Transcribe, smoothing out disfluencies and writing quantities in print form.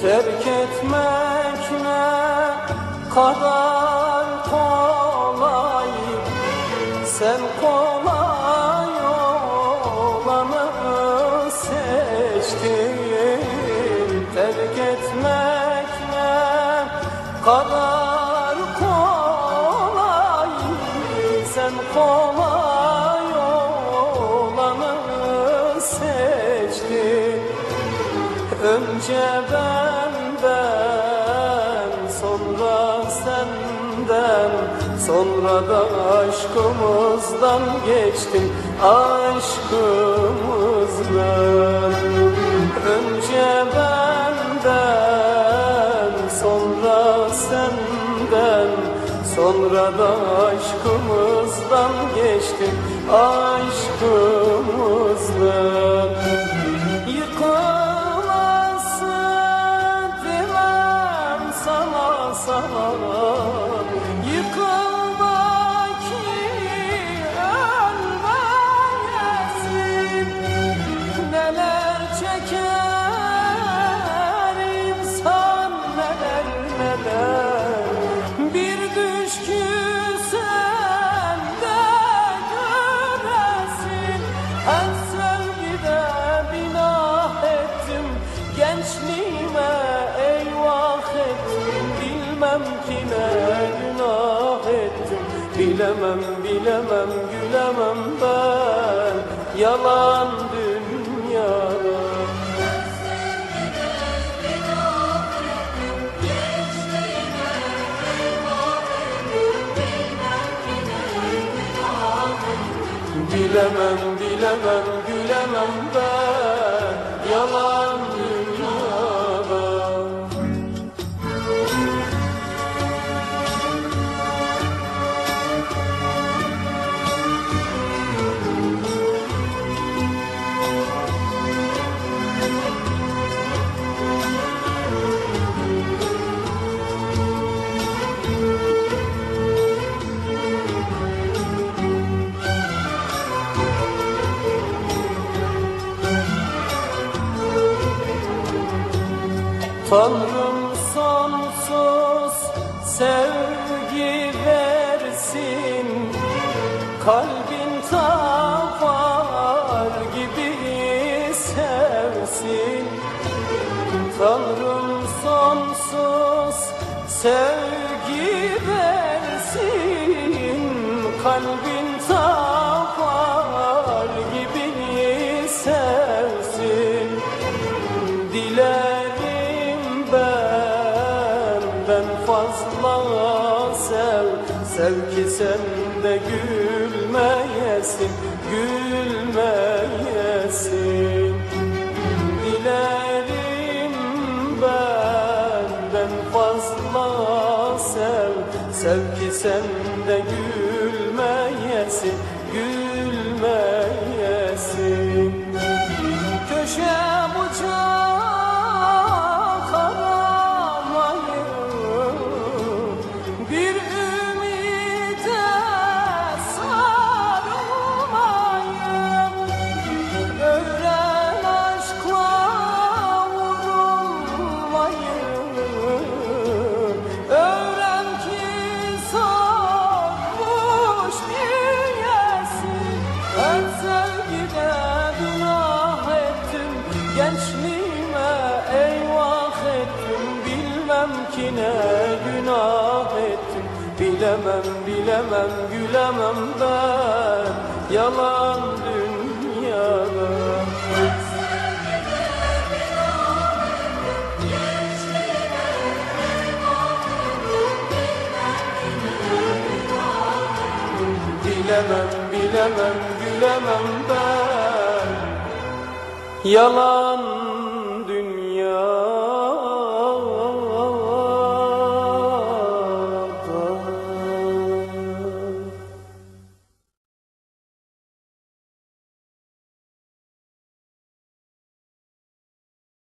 Terk etmek ne kadar kolay, sen kolay olanı seçtin. Terk etmek ne kadar kolay, sen kolay olanı seçtin. Önce benden, sonra senden, sonra da aşkımızdan geçtin, aşkımızdan. Önce benden, sonra senden, sonra da aşkımızdan geçtin, aşkımızdan. Yıkılması demem sana, yıkılma ki ölmeyesin. Neler çeker insan, neler neler, bir düşkü sende göresin. Her sevgide binah ettim, gençliğime eyvah ettim. Bilmem ki ne günah ettim, bilemem bilemem gülemem ben yalan dünyada. Bilemem, bilemem, gülemem ben yalan dünyada. Tanrım sonsuz sevgi versin, kalbin tapar gibi sevsin. Tanrım sonsuz sevgi versin, kalbin tapar gibi sevsin. Dilerim benden fazla sev, sev ki sen de gülmeyesin, gülmeyesin. Dilerim benden fazla sev, sev ki sen de gülmeyesin, gülmeyesin. Köşe bucak aramayın, bir ümide sarılmayın. Öğren aşkla vurulmayın, öğren ki sarhoş niyesin. Ben sevgide günah ettim, gençliğime eyvah ettim. Bilmem ki ne günah ettim, bilemem bilemem gülemem ben yalan dünyada. Bilemem bilemem gülemem ben yalan